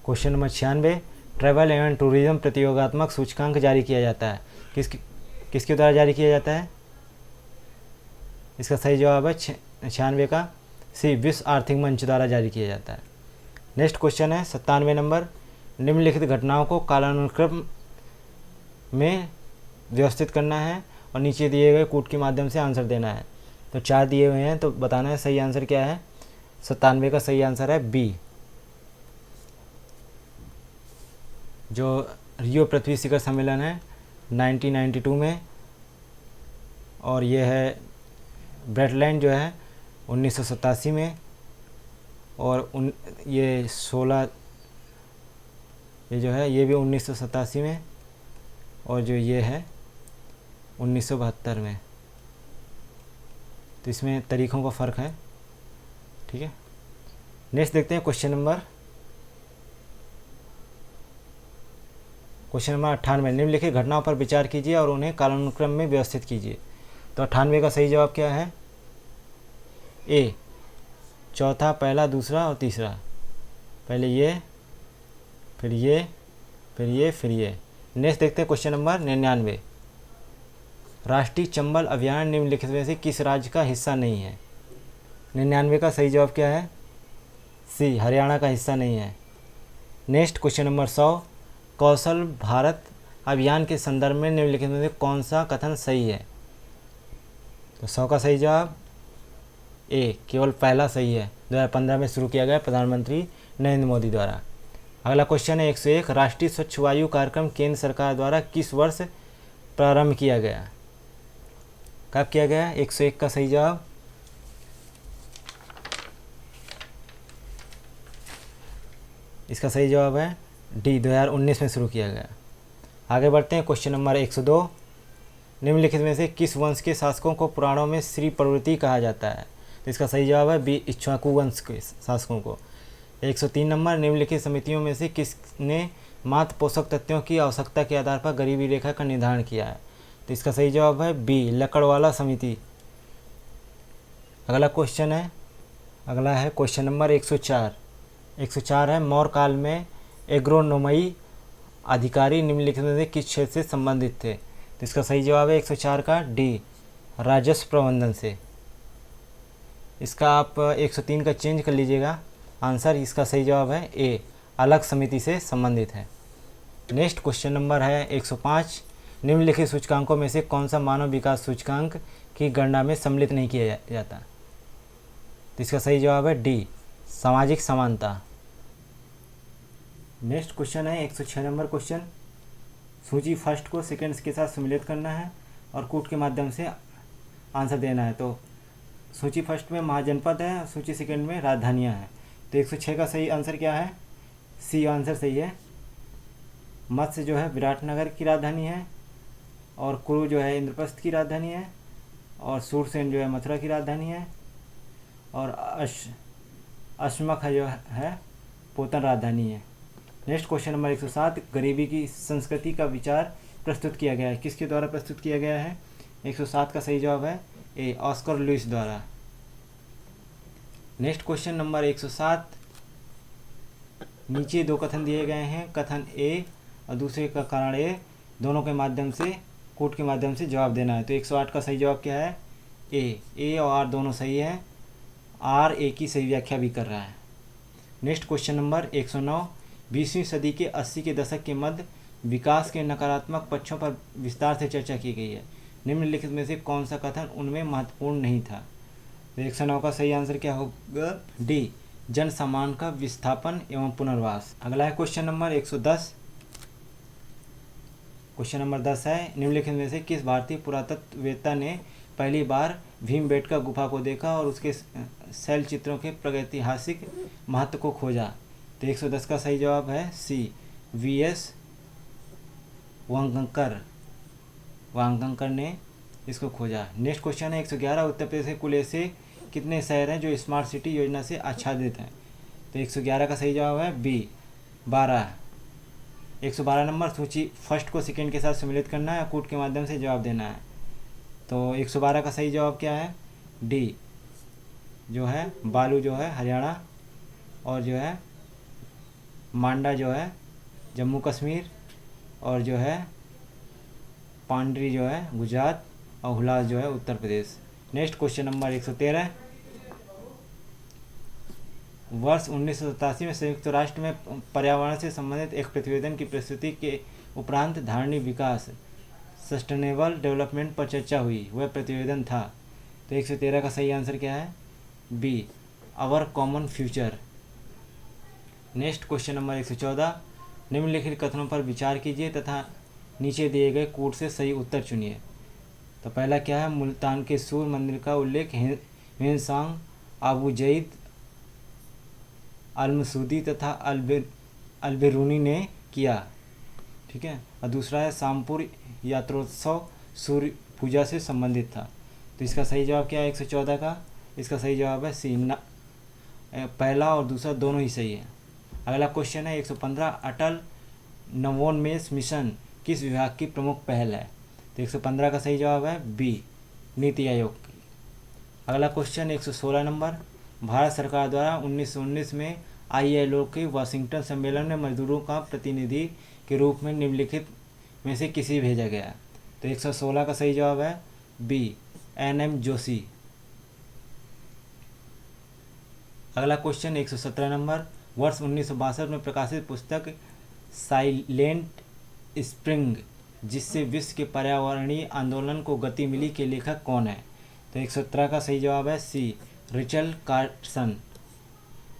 Question number 96। ट्रैवल एवं टूरिज्म प्रतियोगात्मक सूचकांक जारी किया जाता है, किसके द्वारा जारी किया जाता है? इसका सही जवाब है 96 का सी, विश्व आर्थिक मंच द्वारा जारी किया जाता है। नेक्स्ट क्वेश्चन है 97 नंबर। निम्नलिखित घटनाओं को कालानुक्रम में व्यवस्थित करना है, और नीचे दिए गए कूट के माध्यम से आंसर देना है। तो 4 दिए हुए हैं, तो बताना है सही आंसर क्या है। 97 का सही आंसर है बी, जो रियो पृथ्वी शिखर सम्मेलन है 1992 में, और ये है ब्रेटलैंड जो है 1987 में, और ये 16 ये जो है ये भी 1987 में, और जो ये है 1972 में। तो इसमें तारीखों का फ़र्क है, ठीक है। नेक्स्ट देखते हैं क्वेश्चन नंबर 98। निम्नलिखित घटनाओं पर विचार कीजिए और उन्हें कालानुक्रम में व्यवस्थित कीजिए। तो 98 का सही जवाब क्या है? ए, चौथा, पहला, दूसरा और तीसरा। पहले ये, फिर ये, फिर ये, फिर ये। नेक्स्ट देखते हैं क्वेश्चन नंबर 99। राष्ट्रीय चंबल अभियान निम्नलिखित में से किस राज्य का हिस्सा नहीं है? 99 का सही जवाब क्या है? सी, हरियाणा का हिस्सा नहीं है। Next question number 100। कौशल भारत अभियान के संदर्भ में निम्नलिखित में से कौन सा कथन सही है? तो 100 का सही जवाब ए, केवल पहला सही है। 2015 में शुरू किया गया प्रधानमंत्री नरेंद्र मोदी द्वारा। अगला क्वेश्चन है 101। राष्ट्रीय स्वच्छ वायु कार्यक्रम केंद्र सरकार द्वारा किस वर्ष प्रारंभ किया गया? कब किया गया? 101 का सही जवाब इसका सही जवाब है डी, 2019 में शुरू किया गया। आगे बढ़ते हैं क्वेश्चन नंबर 102। निम्नलिखित में से किस वंश के शासकों को पुराणों में श्री प्रवृत्ति कहा जाता है? तो इसका सही जवाब है बी, इक्ष्वाकु वंश के शासकों को। 103 नंबर। निम्नलिखित समितियों में से किसने मात्र पोषक तत्वों की आवश्यकता के आधार पर गरीबी रेखा का निर्धारण किया है? तो इसका सही जवाब है बी, लकड़वाला समिति। अगला है क्वेश्चन नंबर 104। 104 है मौर्य काल में एग्रोनोमई अधिकारी निम्नलिखित में से किस क्षेत्र से संबंधित थे? तो इसका सही जवाब है 104 का डी, राजस्व प्रबंधन से। इसका आप 103 का चेंज कर लीजिएगा आंसर। इसका सही जवाब है ए, अलग समिति से संबंधित है। नेक्स्ट क्वेश्चन नंबर है 105। निम्नलिखित सूचकांकों में से कौन सा मानव विकास सूचकांक की गणना में सम्मिलित नहीं किया जाता? तो इसका सही जवाब है डी, सामाजिक समानता। नेक्स्ट क्वेश्चन है 106 नंबर क्वेश्चन। सूची फर्स्ट को सेकंड्स के साथ सम्मिलित करना है और कूट के माध्यम से आंसर देना है। तो सूची फर्स्ट में महाजनपद है, सूची सेकंड में राजधानियाँ हैं। तो 106 का सही आंसर क्या है? सी आंसर सही है। मत्स्य जो है विराटनगर की राजधानी है, और कुरु जो है इंद्रप्रस्थ की राजधानी है, और सूरसेन जो है मथुरा की राजधानी है, और अश्मक जो है पोतन राजधानी है। नेक्स्ट क्वेश्चन नंबर 107, गरीबी की संस्कृति का विचार प्रस्तुत किया गया है, किसके द्वारा प्रस्तुत किया गया है? 107 का सही जवाब है ए, ऑस्कर लुइस द्वारा। नेक्स्ट क्वेश्चन नंबर 107, नीचे दो कथन दिए गए हैं, कथन ए और दूसरे का कारण ए, दोनों के माध्यम से कूट के माध्यम से जवाब देना है। तो 108 का सही जवाब क्या है? ए और आर दोनों सही है, आर ए की सही व्याख्या भी कर रहा है। नेक्स्ट क्वेश्चन नंबर 109, 20वीं सदी के 80 के दशक के मध्य विकास के नकारात्मक पक्षों पर विस्तार से चर्चा की गई है, निम्नलिखित में से कौन सा कथन उनमें महत्वपूर्ण नहीं था? तो 109 का सही आंसर क्या होगा? डी, जन सम्मान का विस्थापन एवं पुनर्वास। अगला है क्वेश्चन नंबर 110। क्वेश्चन नंबर 10 है, निम्नलिखित में से किस भारतीय पुरातत्ववेत्ता ने पहली बार भीमबेटका गुफा को देखा और उसके शैल चित्रों के प्रागैतिहासिक महत्व को खोजा? तो 110 का सही जवाब है सी, वी.एस. वांगंकर ने इसको खोजा। नेक्स्ट क्वेश्चन है 111, उत्तर प्रदेश के कुल ऐसे कितने शहर हैं जो स्मार्ट सिटी योजना से आच्छादित हैं? तो 111 का सही जवाब है बी, 12। 112 नंबर, सूची फर्स्ट को सेकंड के साथ सम्मिलित करना है, कूट के माध्यम से जवाब देना है। तो 112 का सही जवाब क्या है? डी, जो है बालू जो है हरियाणा, और जो है मांडा जो है जम्मू कश्मीर, और जो है पांडरी जो है गुजरात, और हुलास जो है Uttar Pradesh. Next question number 113, वर्ष 1987 में संयुक्त राष्ट्र में पर्यावरण से संबंधित एक प्रतिवेदन की प्रस्तुति के उपरांत धारणीय विकास सस्टेनेबल डेवलपमेंट पर चर्चा हुई, वह प्रतिवेदन था। तो 113 का सही आंसर क्या है? B, our common future. Next question number 114, निम्नलिखित कथनों पर विचार कीजिए तथा नीचे दिए गए कूट से सही उत्तर चुनिए। तो पहला क्या है? मुल्तान के सूर्य मंदिर का उल्लेख ह्वेनसांग, अबू जईद अल-मसूदी तथा अल-बिरूनी ने किया, ठीक है। और दूसरा है शामपुर यात्रोत्सव सूर्य पूजा से संबंधित था। तो इसका सही जवाब क्या है 114 का? इसका सही जवाब है सी, पहला और दूसरा दोनों ही सही है। अगला क्वेश्चन है 115, अटल नवोन्मेष मिशन किस विभाग की प्रमुख पहल है? तो 115 का सही जवाब है बी, नीति आयोग की। अगला क्वेश्चन 116 नंबर, भारत सरकार द्वारा 1919 में ILO के वाशिंगटन सम्मेलन में मजदूरों का प्रतिनिधि के रूप में निम्नलिखित में से किसी भेजा गया? तो 116 का सही जवाब है बी, NM जोशी। अगला क्वेश्चन 117 नंबर, वर्ष 1962 में प्रकाशित पुस्तक साइलेंट स्प्रिंग जिससे विश्व के पर्यावरणीय आंदोलन को गति मिली के लेखक कौन है? तो 117 का सही जवाब है C, Richard Carson.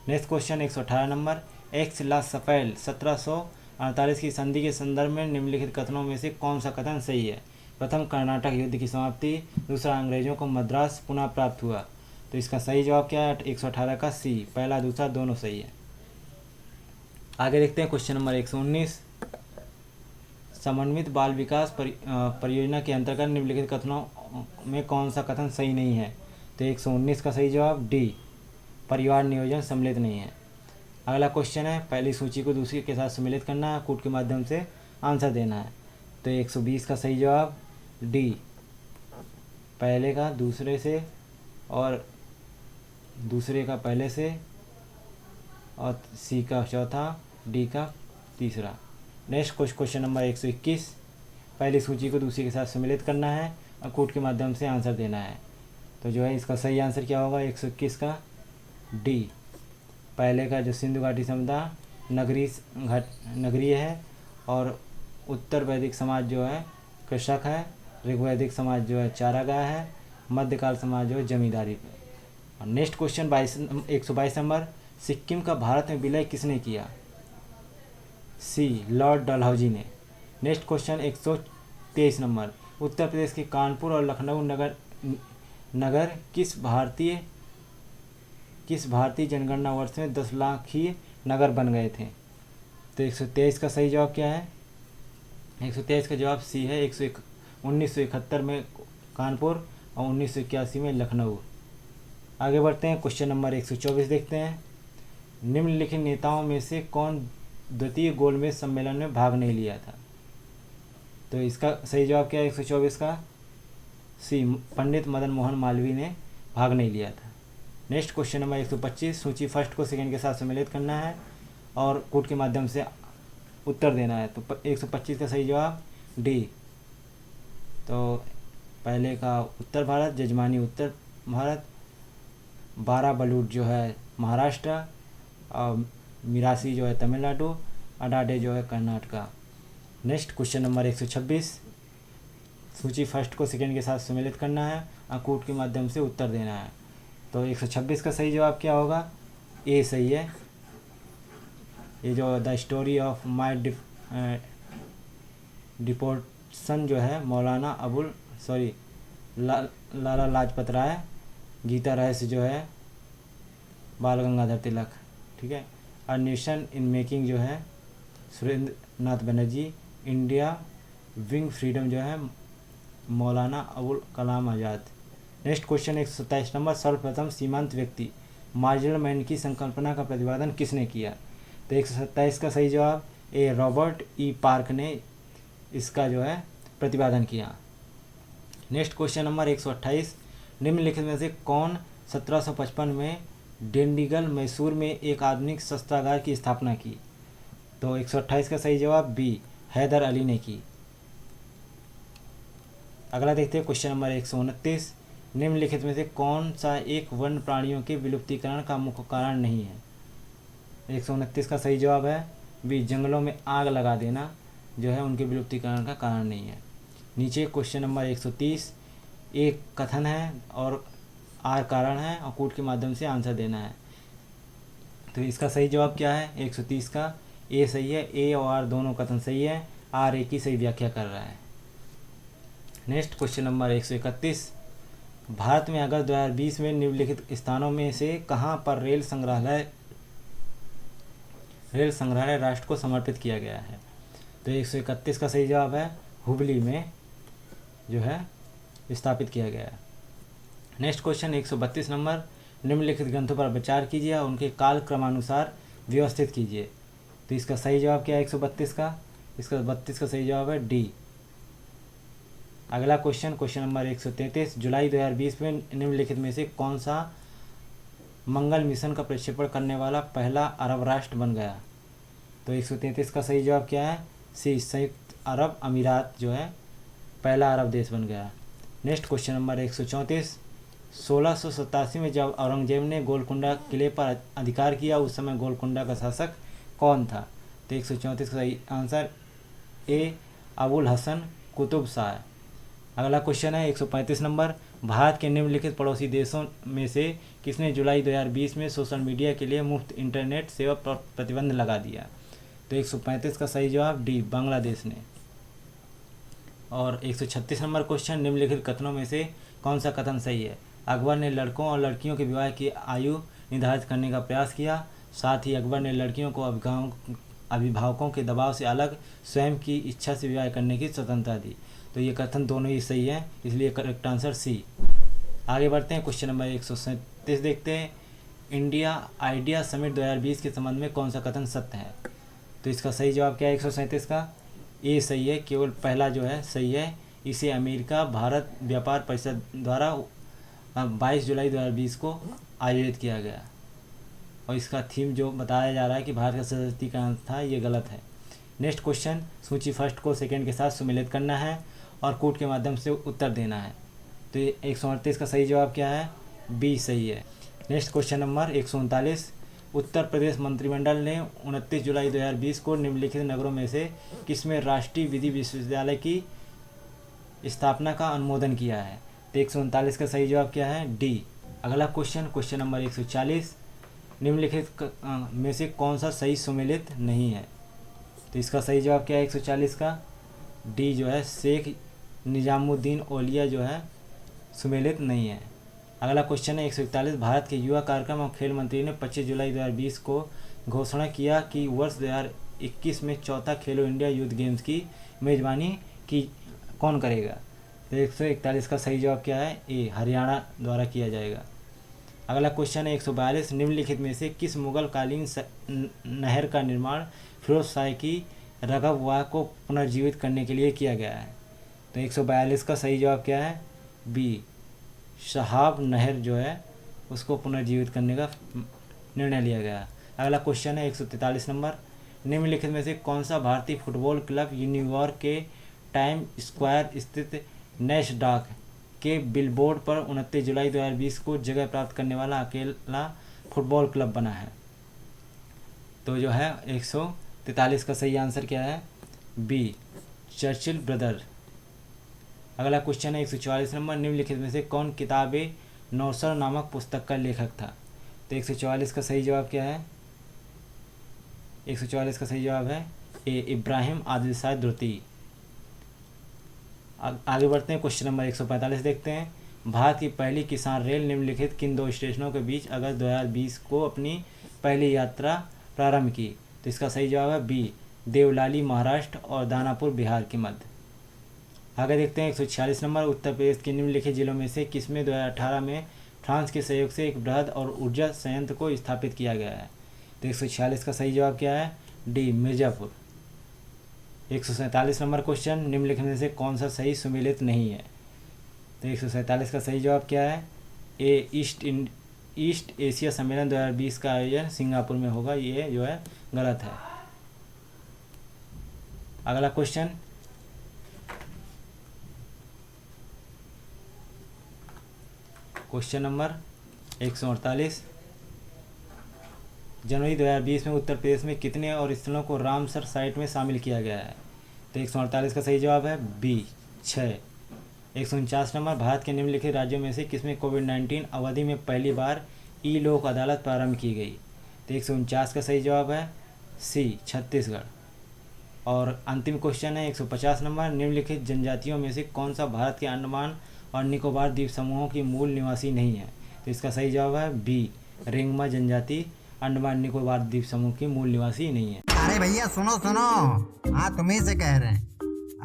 Next question 118 number, Aix la Chapelle 1748 की संधि के संदर्भ में निम्नलिखित कथनों में से कौन सा कथन सही है? प्रथम, कर्नाटक युद्ध की समाप्ति, दूसरा, अंग्रेजों को मद्रास पुनः प्राप्त हुआ। तो इसका सही जवाब क्या है 118 का सी, पहला दूसरा दोनों सही है। आगे देखते हैं क्वेश्चन नंबर 119, समन्वित बाल विकास परियोजना के अंतर्गत निम्नलिखित कथनों में कौन सा कथन सही नहीं है? तो 119 का सही जवाब डी, परिवार नियोजन सम्मिलित नहीं है। अगला क्वेश्चन है, पहली सूची को दूसरी के साथ सम्मिलित करना है, कूट के माध्यम से आंसर देना है। तो 120 का सही जवाब डी, पहले का दूसरे से और दूसरे का पहले से, और सी का चौथा, डी का तीसरा। नेक्स्ट क्वेश्चन नंबर 121, पहली सूची को दूसरी के साथ सम्मिलित करना है और कूट के माध्यम से आंसर देना है। तो जो है इसका सही आंसर क्या होगा 121 का? डी, पहले का जो सिंधु घाटी समुदाय नगरीय है और उत्तर वैदिक समाज जो है कृषक है, ऋग्वैदिक समाज जो है चारागाह है, मध्यकाल समाज जो है जमींदारी पे। और नेक्स्ट क्वेश्चन 122 नंबर, सिक्किम का भारत में विलय किसने किया? सी लॉर्ड डलहौजी ने। Next question 123 number, Uttar Pradesh के कानपुर और लखनऊ नगर किस भारतीय जनगणना वर्ष में 10 लाखीय नगर बन गए थे? तो 123 का सही जवाब क्या है? 123 का जवाब सी है। 1971 में कानपुर और 1981 में लखनऊ। आगे बढ़ते हैं, क्वेश्चन नंबर 124 देखते हैं। निम्नलिखित नेताओं में से कौन द्वितीय गोलमेज सम्मेलन में भाग नहीं लिया था? तो इसका सही जवाब क्या है 124 का? सी पंडित मदन मोहन मालवीय ने भाग नहीं लिया था। नेक्स्ट क्वेश्चन नंबर 125, सूची फर्स्ट को सेकंड के साथ सम्मिलित करना है और कोड के माध्यम से उत्तर देना है। तो 125 का सही जवाब डी। तो पहले का उत्तर भारत, जजमानी उत्तर भारत, बारह बलूट जो है महाराष्ट्र, और मिरासी जो है तमिलनाडु, अडाडे जो है कर्नाटका। नेक्स्ट क्वेश्चन नंबर 126, सूची फर्स्ट को सेकंड के साथ सम्मिलित करना है और कोड के माध्यम से उत्तर देना है। तो 126 का सही जवाब क्या होगा? ए सही है। ये जो the story of my deportation जो है मौलाना लाला लाजपत राय, गीता रहस्य जो है बाल गंगाधर तिलक, ठीक है। अ नेशन इन मेकिंग जो है सुरेंद्र नाथ बनर्जी, इंडिया विंग फ्रीडम जो है Maulana Abul Kalam Azad. Next question 127 number, सर्वप्रथम सीमांत व्यक्ति मार्जिनल मैन की संकल्पना का प्रतिपादन किसने किया? तो 127 का सही जवाब ए रॉबर्ट ई पार्क ने इसका जो है प्रतिपादन किया। नेक्स्ट क्वेश्चन नंबर 128, निम्नलिखित में से कौन 1755 में डिंडीगल मैसूर में एक आधुनिक शस्त्रागार की स्थापना की? तो 128 का सही जवाब बी हैदर अली ने की। अगला देखते हैं क्वेश्चन नंबर 129, निम्नलिखित में से कौन सा एक वन्य प्राणियों के विलुप्तीकरण का मुख्य कारण नहीं है? 129 का सही जवाब है बी जंगलों में आग लगा देना जो है उनके विलुप्तीकरण का कारण नहीं है। नीचे क्वेश्चन नंबर 130, एक कथन है और आर कारण है और कोड के माध्यम से आंसर देना है। तो इसका सही जवाब क्या है? 130 का ए सही है। ए और आर दोनों कथन सही है, आर ए की सही व्याख्या कर रहा है। नेक्स्ट क्वेश्चन नंबर 131, भारत में अगस्त 2020 में निम्नलिखित स्थानों में से कहाँ पर रेल संग्रहालय राष्ट्र को समर्पित किया गया है? तो 131 का सही जवाब है हुबली में जो है स्थापित किया गया है। नेक्स्ट क्वेश्चन 132 नंबर, निम्नलिखित ग्रंथों पर विचार कीजिए और उनके काल क्रमानुसार व्यवस्थित कीजिए। तो इसका सही जवाब क्या है 132 का? इसका 32 का सही जवाब है डी। अगला क्वेश्चन नंबर 133, जुलाई 2020 में निम्नलिखित में से कौन सा मंगल मिशन का प्रक्षेपण करने वाला पहला अरब राष्ट्र बन गया? तो 133 का सही जवाब क्या है? सी संयुक्त अरब अमीरात जो है पहला अरब देश बन गया। नेक्स्ट क्वेश्चन नंबर 134, 1687 में जब औरंगजेब ने गोलकुंडा किले पर अधिकार किया उस समय गोलकुंडा का शासक कौन था? तो 134 का सही आंसर ए अबुल हसन कुतुब शाह। अगला क्वेश्चन है 135 नंबर, भारत के निम्नलिखित पड़ोसी देशों में से किसने जुलाई 2020 में सोशल मीडिया के लिए मुफ्त इंटरनेट सेवा पर प्रतिबंध लगा दिया? तो 135 का सही जवाब डी बांग्लादेश ने। और 136 नंबर क्वेश्चन, निम्नलिखित कथनों में से कौन सा कथन सही है? अकबर ने लड़कों और लड़कियों के विवाह की आयु निर्धारित करने का प्रयास किया, साथ ही अकबर ने लड़कियों को अभिभावकों के दबाव से अलग स्वयं की इच्छा से विवाह करने की स्वतंत्रता दी। तो ये कथन दोनों ही सही है, इसलिए करेक्ट आंसर सी। आगे बढ़ते हैं, क्वेश्चन नंबर 137 देखते हैं, इंडिया आइडिया समिट 2020 के संबंध में कौन सा कथन सत्य है? तो इसका सही जवाब क्या है 137 का? ए सही है, केवल पहला जो है सही है। इसे अमेरिका भारत व्यापार परिषद द्वारा 22 जुलाई 2020 को आयोजित किया गया और इसका थीम जो बताया जा रहा है कि भारत का सशक्तिकरण था, ये गलत है। नेक्स्ट क्वेश्चन, सूची फर्स्ट को सेकंड के साथ सम्मिलित करना है और कोड के माध्यम से उत्तर देना है। तो 138 का सही जवाब क्या है? बी सही है। Next question number 139, Uttar Pradesh मंत्रिमंडल ने 29 जुलाई 2020 को निम्नलिखित नगरों में से किसमें राष्ट्रीय विधि विश्वविद्यालय की स्थापना का अनुमोदन किया है? तो 139 का सही जवाब क्या है? डी। अगला क्वेश्चन नंबर 140, निम्नलिखित में से कौन सा सही सुमेलित नहीं है? तो इसका सही जवाब क्या है 140 का? डी जो है शेख निजामुद्दीन औलिया जो है सुमेलित नहीं है। अगला क्वेश्चन है 141, भारत के युवा कार्यक्रम और खेल मंत्री ने 25 जुलाई 2020 को घोषणा किया कि वर्ष 2021 में चौथा खेलो इंडिया यूथ गेम्स की मेजबानी की कौन करेगा? तो 141 का सही जवाब क्या है? ए, हरियाणा द्वारा किया जाएगा। अगला क्वेश्चन है 142, निम्नलिखित में से किस मुगल कालीन नहर का निर्माण फिरोज शाह की रघुवाह को पुनर्जीवित करने के लिए किया गया है? तो 142 का सही जवाब क्या है? बी, शहाब नहर जो है उसको पुनर्जीवित करने का निर्णय लिया गया। अगला क्वेश्चन है 143 नंबर, निम्नलिखित में से कौन सा भारतीय फुटबॉल क्लब न्यूयॉर्क के टाइम स्क्वायर स्थित नैशडॉक के बिलबोर्ड पर 29 जुलाई 2020 को जगह प्राप्त करने वाला अकेला फुटबॉल क्लब बना है? तो जो है 143 का सही आंसर क्या है? B, Churchill brother. अगला क्वेश्चन है 144 नंबर, निम्नलिखित में से कौन किताबे नौसर नामक पुस्तक का लेखक था? तो 144 का सही जवाब क्या है? 144 का सही जवाब है ए, इब्राहिम आदिल शाह द्रुती। आगे बढ़ते हैं, क्वेश्चन नंबर 145 देखते हैं। भारत की पहली किसान रेल निम्नलिखित किन दो स्टेशनों के बीच अगस्त 2020 को अपनी पहली यात्रा प्रारंभ की? तो इसका सही जवाब है बी, देवलाली महाराष्ट्र और दानापुर बिहार के मध्य। आगे देखते हैं 146 नंबर, उत्तर प्रदेश के निम्नलिखित जिलों में से किसमें 2018 में फ्रांस के सहयोग से एक बृहद और ऊर्जा संयंत्र को स्थापित किया गया है? तो 146 का सही जवाब क्या है? डी, मिर्ज़ापुर। 147 नंबर क्वेश्चन, निम्नलिखित में से कौन सा सही सुमेलित नहीं है? तो 147 का सही जवाब क्या है? ए, ईस्ट एशिया सम्मेलन 2020 का आयोजन सिंगापुर में होगा, ये जो है गलत है। अगला क्वेश्चन नंबर 148, जनवरी 2020 में उत्तर प्रदेश में कितने और स्थलों को रामसर साइट में शामिल किया गया है? तो 148 का सही जवाब है बी, 6। 149 नंबर, भारत के निम्नलिखित राज्यों में से किसमें कोविड-19 अवधि में पहली बार ई लोक अदालत प्रारंभ की गई? तो 149 का सही जवाब है सी, छत्तीसगढ़। और अंतिम क्वेश्चन है 150 नंबर, निम्नलिखित जनजातियों में से कौन सा भारत के अंडमान और निकोबार द्वीप समूहों की मूल निवासी नहीं है? तो इसका सही जवाब है बी, रेंगमा जनजाति अंडमान निकोबार द्वीप समूह की मूल निवासी नहीं है। अरे भैया सुनो सुनो, हाँ तुम्ही से कह रहे हैं।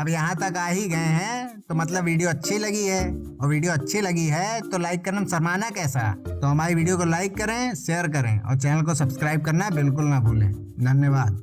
अब यहाँ तक आ ही गए हैं तो मतलब वीडियो अच्छी लगी है, और वीडियो अच्छी लगी है तो लाइक करना शर्माना कैसा? तो हमारी वीडियो को लाइक करें, शेयर करें और चैनल को सब्सक्राइब करना बिल्कुल ना भूलें। धन्यवाद।